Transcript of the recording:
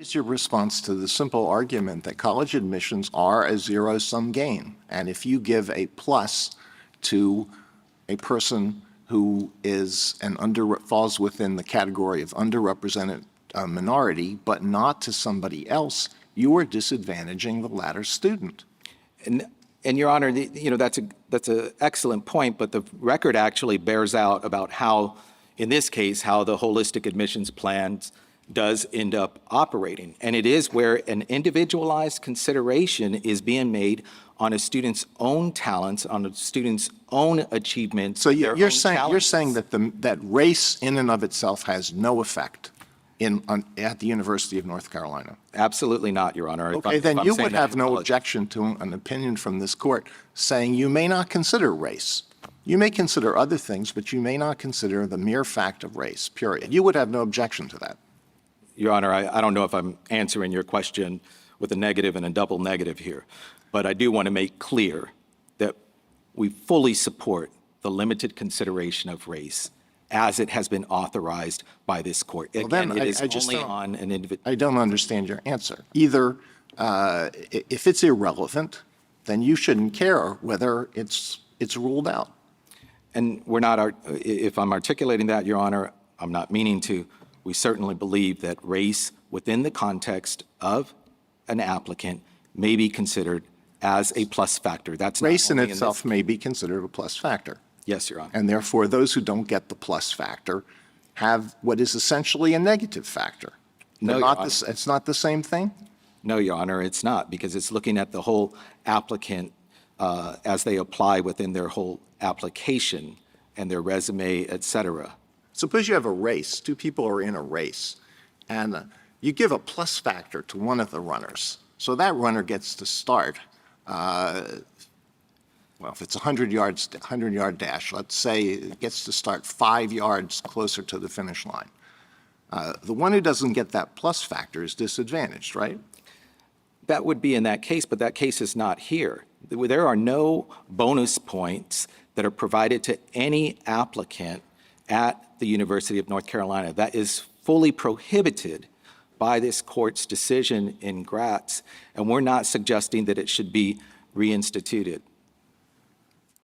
Is your response to the simple argument that college admissions are a zero-sum game, and if you give a plus to a person who is falls within the category of underrepresented minority, but not to somebody else, you are disadvantaging the latter student? And Your Honor, that's an excellent point, but the record actually bears out about how, in this case, how the holistic admissions plan does end up operating. And it is where an individualized consideration is being made on a student's own talents, on a student's own achievements. So you're saying that that race in and of itself has no effect at the University of North Carolina? Absolutely not, Your Honor. Okay, then you would have no objection to an opinion from this court saying you may not consider race. You may consider other things, but you may not consider the mere fact of race, period. You would have no objection to that. Your Honor, I don't know if I'm answering your question with a negative and a double negative here, but I do want to make clear that we fully support the limited consideration of race as it has been authorized by this court. Again, it is only on an individual. I don't understand your answer. Either if it's irrelevant, then you shouldn't care whether it's ruled out. And we're not, if I'm articulating that, Your Honor, I'm not meaning to. We certainly believe that race within the context of an applicant may be considered as a plus factor. That's race in itself may be considered a plus factor. Yes, Your Honor. And therefore, those who don't get the plus factor have what is essentially a negative factor. No, Your Honor. It's not the same thing? No, Your Honor, it's not, because it's looking at the whole applicant as they apply within their whole application and their resume, et cetera. Suppose you have a race, two people are in a race, and you give a plus factor to one of the runners. So that runner gets to start, well, if it's a 100-yard dash, let's say it gets to start 5 yards closer to the finish line. The one who doesn't get that plus factor is disadvantaged, right? That would be in that case, but that case is not here. There are no bonus points that are provided to any applicant at the University of North Carolina. That is fully prohibited by this court's decision in Gratz, and we're not suggesting that it should be reinstituted.